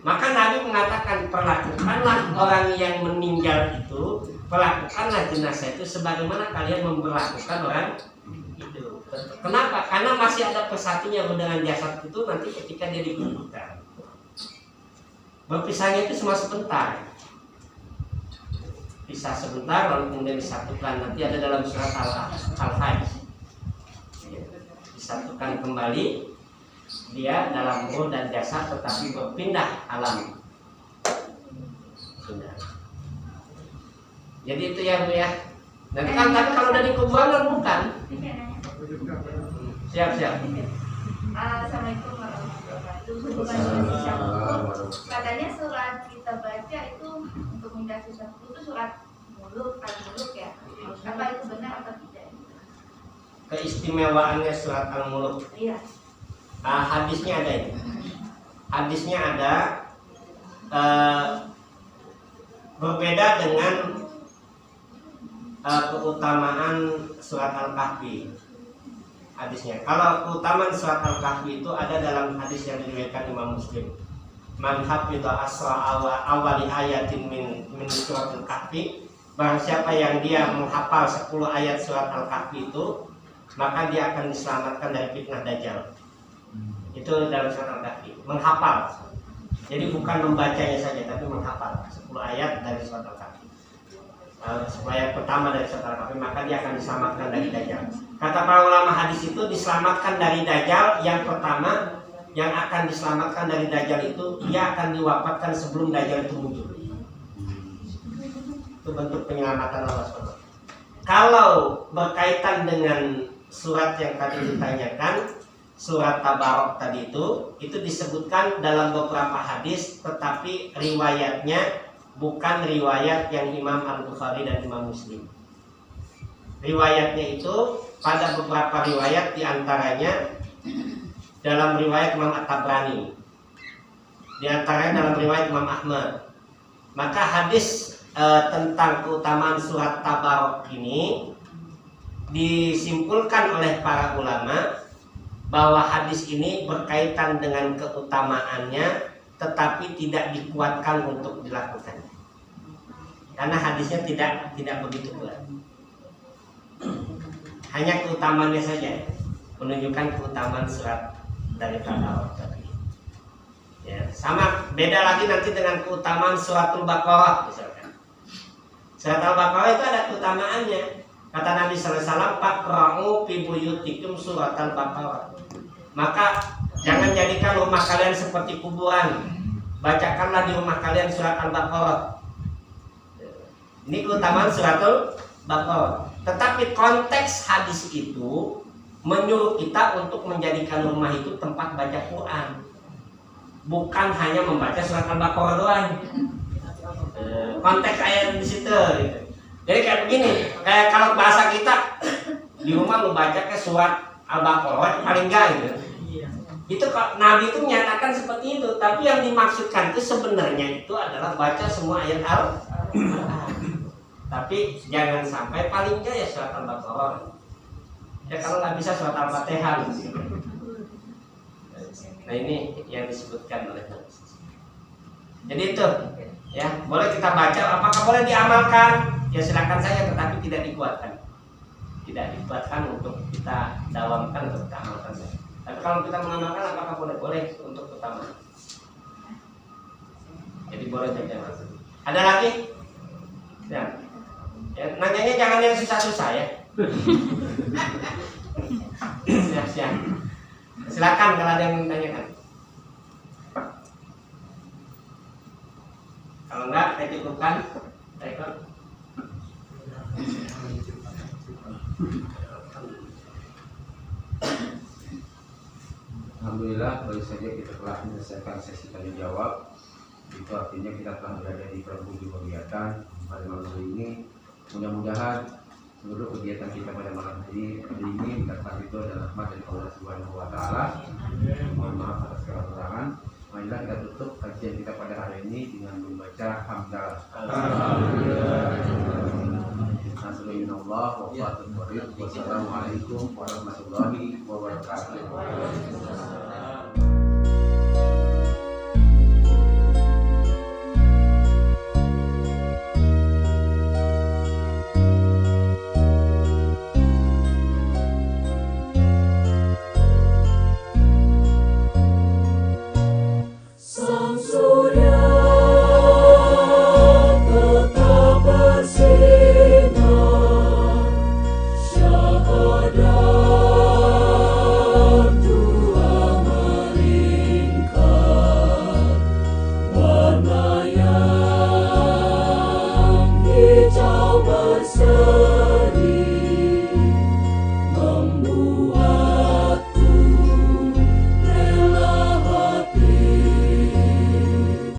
Maka Nabi mengatakan, perlakukanlah orang yang meninggal itu, perlakukanlah jenazah itu sebagaimana kalian memperlakukan orang itu. Kenapa? Karena masih ada persatunya dengan jasad itu nanti ketika dia dikuburkan. Berpisahnya itu cuma sebentar. Pisah sebentar lalu kemudian disatukan. Nanti ada dalam surat Al-Hajj. Disatukan kembali. Dia dalam ruh dan jasad tetapi berpindah alam. Jadi itu ya Bu ya. Nanti kan tapi kalau udah di kuburan bukan. Siap. Assalamualaikum warahmatullahi wabarakatuh. Katanya surat kita baca itu untuk minta sesuatu itu surat muluk ya. Apa itu benar atau tidak? Keistimewaannya surat Al-Muluk. Iya. Hadisnya ada itu. Hadisnya ada berbeda dengan keutamaan surat Al-Kahfi. Hadisnya. Kalau keutamaan surat Al-Kahfi itu ada dalam hadis yang diriwayatkan Imam Muslim. Man hafidha asra awali ayatin min surat Al-Kahfi, barang siapa yang dia menghafal 10 ayat surat Al-Kahfi itu, maka dia akan diselamatkan dari fitnah Dajjal. Itu dalam surat Al-Kahfi. Menghafal. Jadi bukan membacanya saja, tapi menghafal 10 ayat dari surat Al-Kahfi. 10 ayat pertama dari surat Al-Kahfi, maka dia akan diselamatkan dari Dajjal. Kata para ulama hadis itu, diselamatkan dari Dajjal yang pertama, yang akan diselamatkan dari Dajjal itu, dia akan diwafatkan sebelum Dajjal itu muncul. Itu bentuk penyelamatan Allah SWT. Kalau berkaitan dengan surat yang tadi ditanyakan, surat Tabarok tadi itu disebutkan dalam beberapa hadis, tetapi riwayatnya bukan riwayat yang Imam Al-Bukhari dan Imam Muslim. Riwayatnya itu pada beberapa riwayat, diantaranya dalam riwayat Imam At-Tabrani, diantaranya dalam riwayat Imam Ahmad. Maka hadis tentang keutamaan surat Tabarok ini disimpulkan oleh para ulama bahwa hadis ini berkaitan dengan keutamaannya, tetapi tidak dikuatkan untuk dilakukan karena hadisnya tidak begitu kuat. Hanya keutamaannya saja menunjukkan keutamaan surat dari Tabarok tadi. Ya, sama beda lagi nanti dengan keutamaan suratul Baqarah misalkan. Surat Al-Baqarah itu ada keutamaannya. Kata Nabi sallallahu alaihi wasallam, "Faqra'u fi buyutikum surat Al-Baqarah." Maka jangan jadikan rumah kalian seperti kuburan. Bacakanlah di rumah kalian surat Al-Baqarah. Ini keutamaan suratul Baqarah. Tetapi konteks hadis itu menyuruh kita untuk menjadikan rumah itu tempat baca Quran, bukan hanya membaca surat Al-Baqarah doang. Konteks ayat di situ gitu. Jadi kayak begini, kalau bahasa kita di rumah membaca ke surat Al-Baqarah paling enggak gitu. Itu Nabi itu menyatakan seperti itu, tapi yang dimaksudkan itu sebenarnya itu adalah baca semua ayat Al-Quran. Tapi jangan sampai paling enggak ya surat Al-Baqarah. Ya kalau nggak bisa surat Al-Fatihah. Nah ini yang disebutkan oleh Nabi. Jadi itu ya boleh kita baca, apakah boleh diamalkan? Ya silakan saja, tetapi tidak dikuatkan. Tidak dikuatkan untuk kita dawamkan atau kita amalkan saja. Tapi kalau kita mengamalkan, apakah boleh? Boleh untuk utama. Jadi boleh saja. Ada lagi? Ya. Ya, nanyanya jangan yang susah-susah ya. Siap. Silakan kalau ada yang menanyakan. Kalau enggak, kita cukupkan. Alhamdulillah, baru saja kita telah menyelesaikan sesi tanya jawab. Itu artinya kita telah berada di penghujung kegiatan pada malam hari ini. Mudah-mudahan seluruh kegiatan kita pada malam hari ini mendapat itu adalah rahmat dari Allah Subhanahu wa Ta'ala. Mohon maaf atas kekurangan. Marilah kita tutup kajian kita pada hari ini dengan membaca hamdalah. Wassalamualaikum